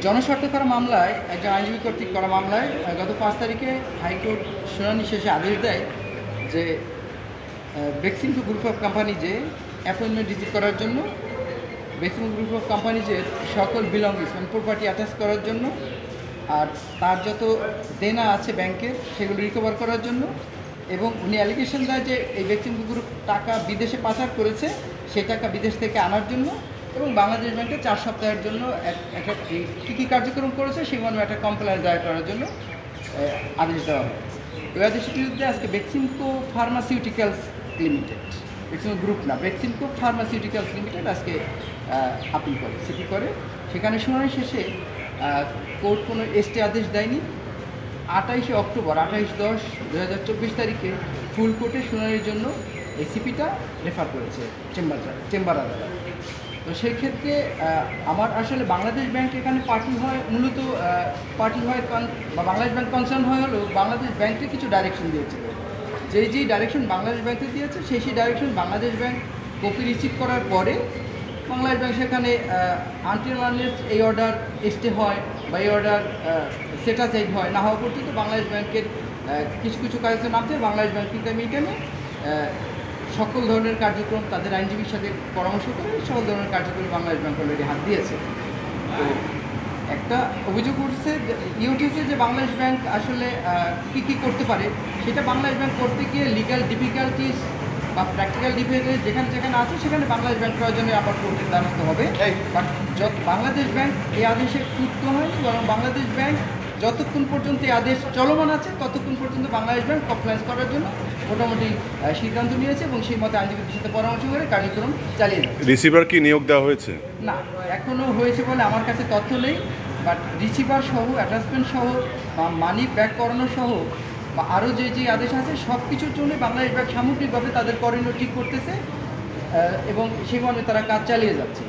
জনস্বার্থ করা মামলায় একজন আইনজীবী কর্তৃক করা মামলায় গত 5 তারিখে হাইকোর্ট শুনানি শেষে আদেশ দেয় যে বেক্সিমকো গ্রুপ অফ কোম্পানি যে অ্যাপয়েন্টমেন্ট রিসিভ করার জন্য, বেক্সিমকো গ্রুপ অফ কোম্পানি যে সকল বিলঙ্গিংস মানে প্রপার্টি অ্যাটাচ করার জন্য, আর তার যত দেনা আছে ব্যাংকের সেগুলো রিকভার করার জন্য, এবং উনি অ্যালিগেশন দেয় যে এই বেক্সিমকো গ্রুপ টাকা বিদেশে পাচার করেছে, সেই টাকা বিদেশ থেকে আনার জন্য, এবং বাংলাদেশ ব্যাংকে 4 সপ্তাহের জন্য একটা কী কী কার্যক্রম করেছে সেই মর্মে একটা কমপ্লেন দায়ের করার জন্য আদেশ দেওয়া হয়। ওই আদেশের বিরুদ্ধে আজকে Beximco pharmaceuticals limited, Beximco group না, বেক্সিমকো ফার্মাসিউটিক্যালস লিমিটেড আজকে আপিল করে, সিটি করে। সেখানে শুনানি শেষে কোর্ট কোনো স্টে আদেশ দেয়নি। 28 অক্টোবর 28/10/2024 তারিখে ফুল কোর্টে শুনানির জন্য এই সিপিটা রেফার করেছে চেম্বার আদালত। তো সেই ক্ষেত্রে আমার আসলে বাংলাদেশ ব্যাংক এখানে পার্টি হয়, মূলত পার্টি হয় বা বাংলাদেশ ব্যাংক কনসার্ন হয় হলো বাংলাদেশ ব্যাংকে কিছু ডাইরেকশন দিয়েছে। যেই ডাইরেকশন বাংলাদেশ ব্যাংকে দিয়েছে সেই direction Bangladesh bank copy receive করার পরে বাংলাদেশ ব্যাংক সেখানে আনটিল আনলেস এই অর্ডার স্টে হয় বা এই অর্ডার সেটাসাইড হয় না হওয়া পর্যন্ত বাংলাদেশ ব্যাংকের কিছু কিছু কাজে নামতে বাংলাদেশ ব্যাংক কিন্তু মিটানে সকল ধরনের কার্যক্রম তাদের আইনজীবীর সাথে পরামর্শ করে সকল ধরনের কার্যক্রম বাংলাদেশ ব্যাংক অলরেডি হাত দিয়েছে। তো একটা অভিযোগ উঠছে উঠেছে যে বাংলাদেশ ব্যাংক আসলে কী কী করতে পারে, সেটা বাংলাদেশ ব্যাংক করতে গিয়ে লিগ্যাল ডিফিকাল্টিস বা প্র্যাকটিক্যাল ডিফিকাল্টিস যেখানে যেখানে আছে সেখানে বাংলাদেশ ব্যাংক প্রয়োজনে আবার কোর্টের দ্বারস্থ হবে। বাট বাংলাদেশ ব্যাংক এই আদেশে ক্ষুব্ধ হয়নি, বরং বাংলাদেশ ব্যাংক যতক্ষণ পর্যন্ত এই আদেশ চলমান আছে ততক্ষণ পর্যন্ত বাংলাদেশ ব্যাংক কমপ্লায়েন্স করার জন্য মোটামুটি সিদ্ধান্ত নিয়েছে এবং সেই মতে আইনজীবীদের সাথে পরামর্শ করে কার্যক্রম চালিয়ে যাচ্ছে। রিসিভার কি নিয়োগ দেওয়া হয়েছে? না, এখনও হয়েছে বলে আমার কাছে তথ্য নেই। বাট রিসিভার সহ, অ্যাটাচমেন্ট সহ বা মানি ব্যাক করানো সহ বা আরও যে আদেশ আছে সব কিছুর জন্য বাংলাদেশ ব্যাংক সামগ্রিকভাবে তাদের করণীয় ঠিক করতেছে এবং সেই মর্মে তারা কাজ চালিয়ে যাচ্ছে।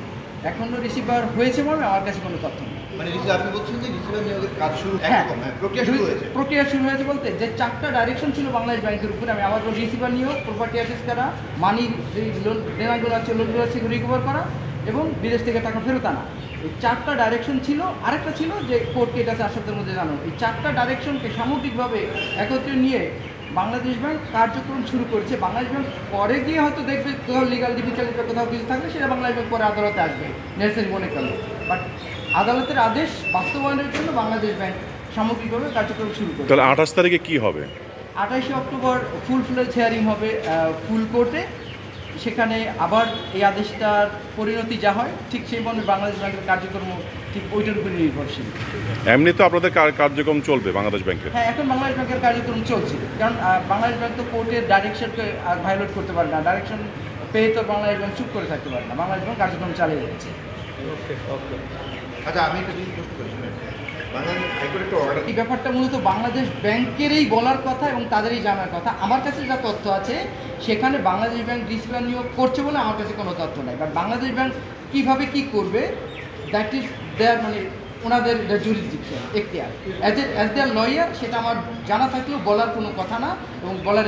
এখনও রিসিভার হয়েছে মর্মে আমার কাছে কোনো তথ্য নেই। মানে আপনি বলছেন যে রিসিভার নিয়োগের কাজ শুরু, প্রক্রিয়া শুরু হয়েছে বলতে যে 4টা ডাইরেকশন ছিল বাংলাদেশ ব্যাংকের উপরে, আমি আবার রিসিভার নিয়োগ, প্রপার্টি অ্যাসেস করা, মানি যে লোন দেনাগুলো আছে লোনগুলো সেগুলো রিকভার করা এবং বিদেশ থেকে টাকা ফেরত আনা। এই 4টা ডাইরেকশন ছিল। আরেকটা ছিল যে কোর্টকে এটা 4 সপ্তাহের মধ্যে জানানো। এই 4টা ডাইরেকশনকে সামগ্রিকভাবে একত্রে নিয়ে বাংলাদেশ ব্যাংক কার্যক্রম শুরু করেছে। বাংলাদেশ ব্যাংক পরে গিয়ে হয়তো দেখবে কোথাও লিগাল ডিফিকাল্টি কোথাও কিছু থাকলে সেটা বাংলাদেশ ব্যাংক পরে আদালতে আসবে নেসেসারি মনে করলে। বাট আদালতের আদেশ বাস্তবায়নের জন্য বাংলাদেশ ব্যাংক সামগ্রিকভাবে কার্যক্রম শুরু করে। তাহলে 28 তারিখে কি হবে? 28 অক্টোবর ফুল হিয়ারিং হবে ফুল কোর্টে। সেখানে আবার এই আদেশটার পরিণতি যা হয় ঠিক সেই মর্মে বাংলাদেশ ব্যাংকের কার্যক্রম ঠিক ওইটার উপরে নির্ভরশীল। এমনি তো আপনাদের কার্যক্রম চলবে বাংলাদেশ ব্যাংকের? হ্যাঁ, এখন বাংলাদেশ ব্যাংকের কার্যক্রম চলছে, কারণ বাংলাদেশ ব্যাংক তো কোর্টের ডাইরেকশনকে আর ভায়োলেট করতে পারে না। ডাইরেকশন পেয়ে তো বাংলাদেশ ব্যাংক চুপ করে থাকতে পারে না। বাংলাদেশ ব্যাংক কার্যক্রম চালিয়ে যাচ্ছে। আচ্ছা, আমি একটা জিনিস প্রশ্ন করি, বাংলাদেশ হাইকোর্টের একটা অর্ডার, এই ব্যাপারটা মূলত বাংলাদেশ ব্যাংকেরই বলার কথা এবং তাদেরই জানার কথা। আমার কাছে যা তথ্য আছে সেখানে বাংলাদেশ ব্যাংক রিসিভার নিয়োগ করছে বলে আমার কাছে কোনো তথ্য নেই। বাট বাংলাদেশ ব্যাংক কীভাবে কী করবে দ্যাট ইজ দেয়ার, মানে ওনাদের জুরিসডিকশন এখতিয়ার। অ্যাজ দেয়ার লয়ার সেটা আমার জানা থাকলেও বলার কোনো কথা না এবং বলার